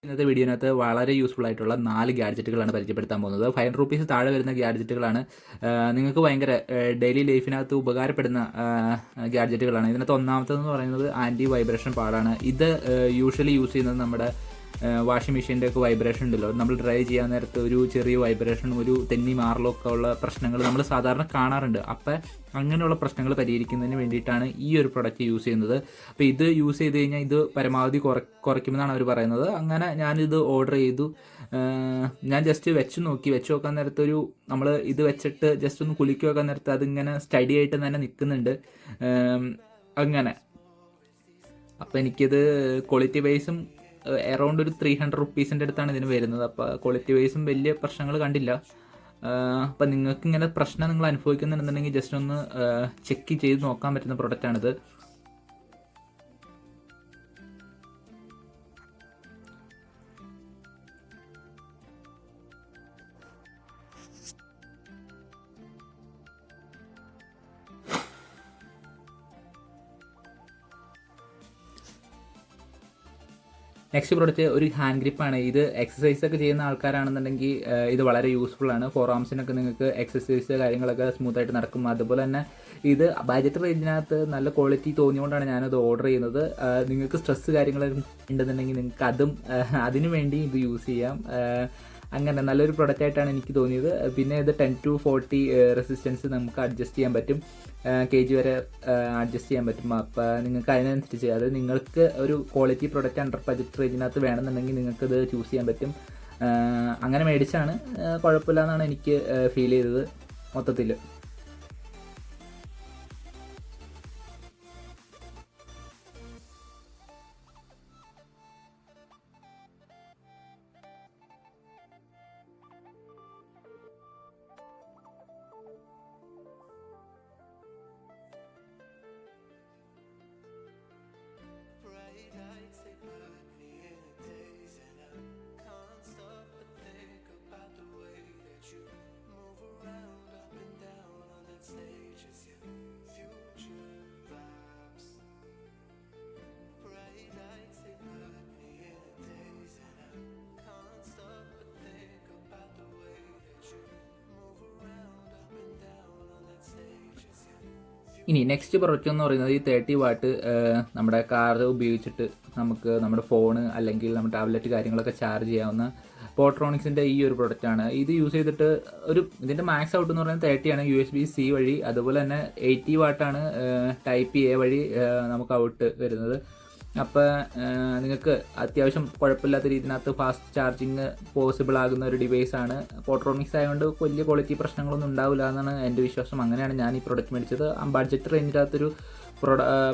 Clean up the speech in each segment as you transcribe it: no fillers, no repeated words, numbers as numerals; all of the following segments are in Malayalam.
ഇന്നത്തെ വീഡിയോനകത്ത് വളരെ യൂസ്ഫുൾ ആയിട്ടുള്ള 4 ഗാഡ്ജറ്റുകളാണ് പരിചയപ്പെടുത്താൻ പോകുന്നത്. 500 റുപ്പീസ് താഴെ വരുന്ന ഗാഡ്ജറ്റുകളാണ്. നിങ്ങൾക്ക് ഭയങ്കര ഡെയിലി ലൈഫിനകത്ത് ഉപകാരപ്പെടുന്ന ഗാഡ്ജറ്റുകളാണ്. ഇതിനകത്ത് ഒന്നാമത്തേതെന്ന് പറയുന്നത് ആൻറ്റി വൈബ്രേഷൻ പാഡാണ്. ഇത് യൂഷ്വലി യൂസ് ചെയ്യുന്നത് നമ്മുടെ വാഷിംഗ് മെഷീൻ്റെ ഒക്കെ വൈബ്രേഷൻ ഉണ്ടല്ലോ, നമ്മൾ ഡ്രൈ ചെയ്യാൻ നേരത്ത് ഒരു ചെറിയ വൈബ്രേഷൻ, ഒരു തെന്നി മാറലൊക്കെ ഉള്ള പ്രശ്നങ്ങൾ നമ്മൾ സാധാരണ കാണാറുണ്ട്. അപ്പം അങ്ങനെയുള്ള പ്രശ്നങ്ങൾ പരിഹരിക്കുന്നതിന് വേണ്ടിയിട്ടാണ് ഈ ഒരു പ്രൊഡക്റ്റ് യൂസ് ചെയ്യുന്നത്. അപ്പോൾ ഇത് യൂസ് ചെയ്ത് കഴിഞ്ഞാൽ ഇത് പരമാവധി കുറയ്ക്കുമെന്നാണ് അവർ പറയുന്നത്. അങ്ങനെ ഞാനിത് ഓർഡർ ചെയ്തു. ഞാൻ ജസ്റ്റ് വെച്ച് നോക്കാൻ നേരത്ത് നമ്മൾ ഇത് വെച്ചിട്ട് ജസ്റ്റ് ഒന്ന് കുലുക്കി വെക്കാൻ നേരത്ത് അതിങ്ങനെ സ്റ്റഡി ആയിട്ട് തന്നെ നിൽക്കുന്നുണ്ട്. അങ്ങനെ അപ്പോൾ എനിക്കിത് ക്വാളിറ്റി വൈസും അറൗണ്ട് ഒരു 300 റുപ്പീസിൻ്റെ അടുത്താണ് ഇതിന് വരുന്നത്. അപ്പോൾ ക്വാളിറ്റി വൈസും വലിയ പ്രശ്നങ്ങൾ കണ്ടില്ല. അപ്പം നിങ്ങൾക്ക് ഇങ്ങനെ പ്രശ്നം നിങ്ങൾ അനുഭവിക്കുന്നുണ്ടെന്നുണ്ടെങ്കിൽ ജസ്റ്റ് ഒന്ന് ചെക്ക് ചെയ്ത് നോക്കാൻ പറ്റുന്ന പ്രൊഡക്റ്റാണിത്. നെക്സ്റ്റ് പ്രോഡക്റ്റ് ഒരു ഹാൻഡ് ഗ്രിപ്പാണ്. ഇത് എക്സസൈസ് ഒക്കെ ചെയ്യുന്ന ആൾക്കാരാണെന്നുണ്ടെങ്കിൽ ഇത് വളരെ യൂസ്ഫുൾ ആണ്. ഫോർ ആംസിനൊക്കെ നിങ്ങൾക്ക് എക്സസൈസ് കാര്യങ്ങളൊക്കെ സ്മൂത്തായിട്ട് നടക്കും. അതുപോലെ തന്നെ ഇത് ബഡ്ജറ്റ് റേഞ്ചിനകത്ത് നല്ല ക്വാളിറ്റി തോന്നിയുകൊണ്ടാണ് ഞാനത് ഓർഡർ ചെയ്യുന്നത്. നിങ്ങൾക്ക് സ്ട്രെസ് കാര്യങ്ങൾ ഉണ്ടെന്നുണ്ടെങ്കിൽ നിങ്ങൾക്ക് അതിനു വേണ്ടി ഇത് യൂസ് ചെയ്യാം. അങ്ങനെ നല്ലൊരു പ്രൊഡക്റ്റായിട്ടാണ് എനിക്ക് തോന്നിയത്. പിന്നെ ഇത് 10 to 40 റെസിസ്റ്റൻസ് നമുക്ക് അഡ്ജസ്റ്റ് ചെയ്യാൻ പറ്റും, kg വരെ അഡ്ജസ്റ്റ് ചെയ്യാൻ പറ്റും. അപ്പോൾ നിങ്ങൾക്ക് അതിനനുസരിച്ച്, അത് നിങ്ങൾക്ക് ഒരു ക്വാളിറ്റി പ്രൊഡക്റ്റ് അണ്ടർ ബഡ്ജറ്റ് റേഞ്ചിനകത്ത് വേണമെന്നുണ്ടെങ്കിൽ നിങ്ങൾക്കത് ചൂസ് ചെയ്യാൻ പറ്റും. അങ്ങനെ മേടിച്ചാണ്, കുഴപ്പമില്ല എന്നാണ് എനിക്ക് ഫീൽ ചെയ്തത് മൊത്തത്തിൽ. ഇനി നെക്സ്റ്റ് പ്രൊഡക്റ്റ് എന്ന് പറയുന്നത് ഈ 30 വാട്ട് നമ്മുടെ കാർ ഉപയോഗിച്ചിട്ട് നമുക്ക് നമ്മുടെ ഫോണ് അല്ലെങ്കിൽ നമ്മുടെ ടാബ്ലറ്റ് കാര്യങ്ങളൊക്കെ ചാർജ് ചെയ്യാവുന്ന പോട്രോണിക്സിൻ്റെ ഈ ഒരു പ്രൊഡക്റ്റാണ്. ഇത് യൂസ് ചെയ്തിട്ട് ഇതിൻ്റെ മാക്സ് ഔട്ട് എന്ന് പറയുന്നത് 30 ആണ് USB-C വഴി. അതുപോലെ തന്നെ 80 വാട്ടാണ് ടൈപ്പ് A വഴി നമുക്ക് ഔട്ട് വരുന്നത്. അപ്പോൾ നിങ്ങൾക്ക് അത്യാവശ്യം കുഴപ്പമില്ലാത്ത രീതിയിനകത്ത് ഫാസ്റ്റ് ചാർജിങ് പോസിബിൾ ആകുന്ന ഒരു ഡിവൈസാണ്. പോട്രോണിക്സ് ആയതുകൊണ്ട് വലിയ ക്വാളിറ്റി പ്രശ്നങ്ങളൊന്നും ഉണ്ടാവില്ല എന്നാണ് എൻ്റെ വിശ്വാസം. അങ്ങനെയാണ് ഞാൻ ഈ പ്രൊഡക്റ്റ് മേടിച്ചത്. ബഡ്ജറ്റ് റേഞ്ചിനകത്തൊരു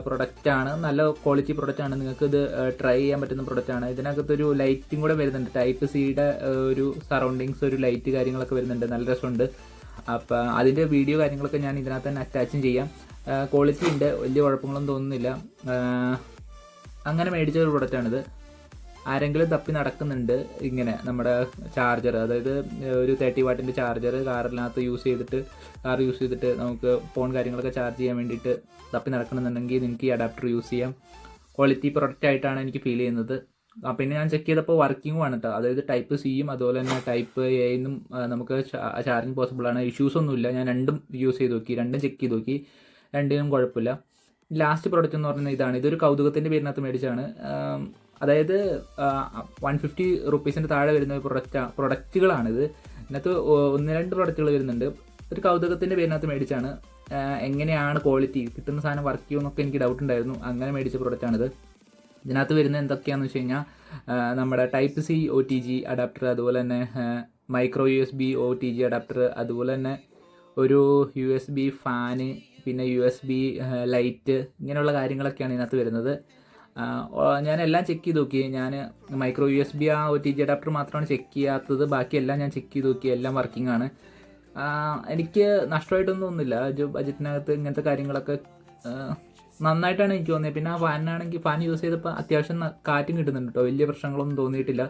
പ്രൊഡക്റ്റാണ്, നല്ല ക്വാളിറ്റി പ്രൊഡക്റ്റാണ്. നിങ്ങൾക്ക് ഇത് ട്രൈ ചെയ്യാൻ പറ്റുന്ന പ്രൊഡക്റ്റാണ്. ഇതിനകത്തൊരു ലൈറ്റും കൂടെ വരുന്നുണ്ട്, ടൈപ്പ് സിയുടെ ഒരു സറൗണ്ടിങ്സ്, ഒരു ലൈറ്റ് കാര്യങ്ങളൊക്കെ വരുന്നുണ്ട്, നല്ല രസമുണ്ട്. അപ്പോൾ അതിൻ്റെ വീഡിയോ കാര്യങ്ങളൊക്കെ ഞാൻ ഇതിനകത്ത് തന്നെ അറ്റാച്ചും ചെയ്യാം. ക്വാളിറ്റി ഉണ്ട്, വലിയ കുഴപ്പങ്ങളൊന്നും തോന്നുന്നില്ല. അങ്ങനെ മേടിച്ച ഒരു പ്രൊഡക്റ്റാണിത്. ആരെങ്കിലും തപ്പി നടക്കുന്നുണ്ട് ഇങ്ങനെ നമ്മുടെ ചാർജർ, അതായത് ഒരു 30 വാട്ടിൻ്റെ ചാർജർ കാറിനകത്ത് കാർ യൂസ് ചെയ്തിട്ട് നമുക്ക് ഫോൺ കാര്യങ്ങളൊക്കെ ചാർജ് ചെയ്യാൻ വേണ്ടിയിട്ട് തപ്പി നടക്കണമെന്നുണ്ടെങ്കിൽ നിങ്ങൾക്ക് ഈ അഡാപ്റ്റർ യൂസ് ചെയ്യാം. ക്വാളിറ്റി പ്രൊഡക്റ്റ് ആയിട്ടാണ് എനിക്ക് ഫീൽ ചെയ്യുന്നത്. പിന്നെ ഞാൻ ചെക്ക് ചെയ്തപ്പോൾ വർക്കിംഗും ആണ് കേട്ടോ, അതായത് ടൈപ്പ് സിയും അതുപോലെ തന്നെ ടൈപ്പ് എന്നും നമുക്ക് ചാർജിങ് പോസിബിൾ ആണ്. ഇഷ്യൂസ് ഒന്നുമില്ല. ഞാൻ രണ്ടും യൂസ് ചെയ്ത് നോക്കി, രണ്ടും ചെക്ക് ചെയ്ത് നോക്കി, രണ്ടിനും കുഴപ്പമില്ല. ലാസ്റ്റ് പ്രോഡക്റ്റ് എന്ന് പറയുന്നത് ഇതാണ്. ഇതൊരു കൗതുകത്തിൻ്റെ പേരിനകത്ത് മേടിച്ചാണ്. അതായത് 150 റുപ്പീസിൻ്റെ താഴെ വരുന്ന പ്രൊഡക്റ്റുകളാണിത്. ഇതിനകത്ത് 1-2 പ്രൊഡക്റ്റുകൾ വരുന്നുണ്ട്. ഒരു കൗതുകത്തിൻ്റെ പേരിനകത്ത് മേടിച്ചാണ്. എങ്ങനെയാണ് ക്വാളിറ്റി, കിട്ടുന്ന സാധനം വർക്ക് ചെയ്യുമെന്നൊക്കെ എനിക്ക് ഡൗട്ട് ഉണ്ടായിരുന്നു. അങ്ങനെ മേടിച്ച പ്രൊഡക്റ്റാണിത്. ഇതിനകത്ത് വരുന്നത് എന്തൊക്കെയാണെന്ന് വെച്ച് കഴിഞ്ഞാൽ നമ്മുടെ ടൈപ്പ് സി OTG അഡാപ്റ്റർ, അതുപോലെ തന്നെ മൈക്രോ USB OTG അഡാപ്റ്റർ, അതുപോലെ തന്നെ ഒരു USB ഫാന്, പിന്നെ USB ലൈറ്റ്, ഇങ്ങനെയുള്ള കാര്യങ്ങളൊക്കെയാണ് ഇതിനകത്ത് വരുന്നത്. ഞാൻ എല്ലാം ചെക്ക് ചെയ്ത് നോക്കി. ഞാൻ മൈക്രോ USB OTG അഡാപ്റ്റർ മാത്രമാണ് ചെക്ക് ചെയ്യാത്തത്, ബാക്കിയെല്ലാം ഞാൻ ചെക്ക് ചെയ്ത് നോക്കി, എല്ലാം വർക്കിംഗ് ആണ്. എനിക്ക് നഷ്ടമായിട്ടൊന്നും തോന്നുന്നില്ല. ബജറ്റിനകത്ത് ഇങ്ങനത്തെ കാര്യങ്ങളൊക്കെ നന്നായിട്ടാണ് എനിക്ക് തോന്നിയത്. പിന്നെ ഫാൻ യൂസ് ചെയ്തപ്പോൾ അത്യാവശ്യം കാറ്റും കിട്ടുന്നുണ്ട് കേട്ടോ, വലിയ പ്രശ്നങ്ങളൊന്നും തോന്നിയിട്ടില്ല.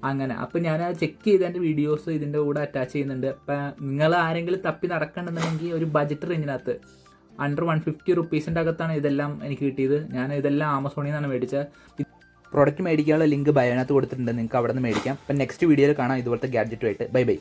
അങ്ങനെ അപ്പോൾ ഞാൻ ചെക്ക് ചെയ്തതിൻ്റെ വീഡിയോസ് ഇതിൻ്റെ കൂടെ അറ്റാച്ച് ചെയ്യുന്നുണ്ട്. അപ്പം നിങ്ങൾ ആരെങ്കിലും തപ്പി നടക്കണമെന്നുണ്ടെങ്കിൽ ഒരു ബജറ്റ് റേഞ്ചിനകത്ത് അണ്ടർ 150 റുപ്പീസിൻ്റെ അകത്താണ് ഇതെല്ലാം എനിക്ക് കിട്ടിയത്. ഞാൻ ഇതെല്ലാം ആമസോണിൽ നിന്നാണ് മേടിച്ചത്. പ്രോഡക്റ്റ് മേടിക്കാനുള്ള ലിങ്ക് ബയോനകത്ത് കൊടുത്തിട്ടുണ്ട്, നിങ്ങൾക്ക് അവിടെ നിന്ന് മേടിക്കാം. അപ്പം നെക്സ്റ്റ് വീഡിയോയിൽ കാണാം ഇതുപോലത്തെ ഗാഡ്ജറ്റുമായിട്ട്. Bye bye.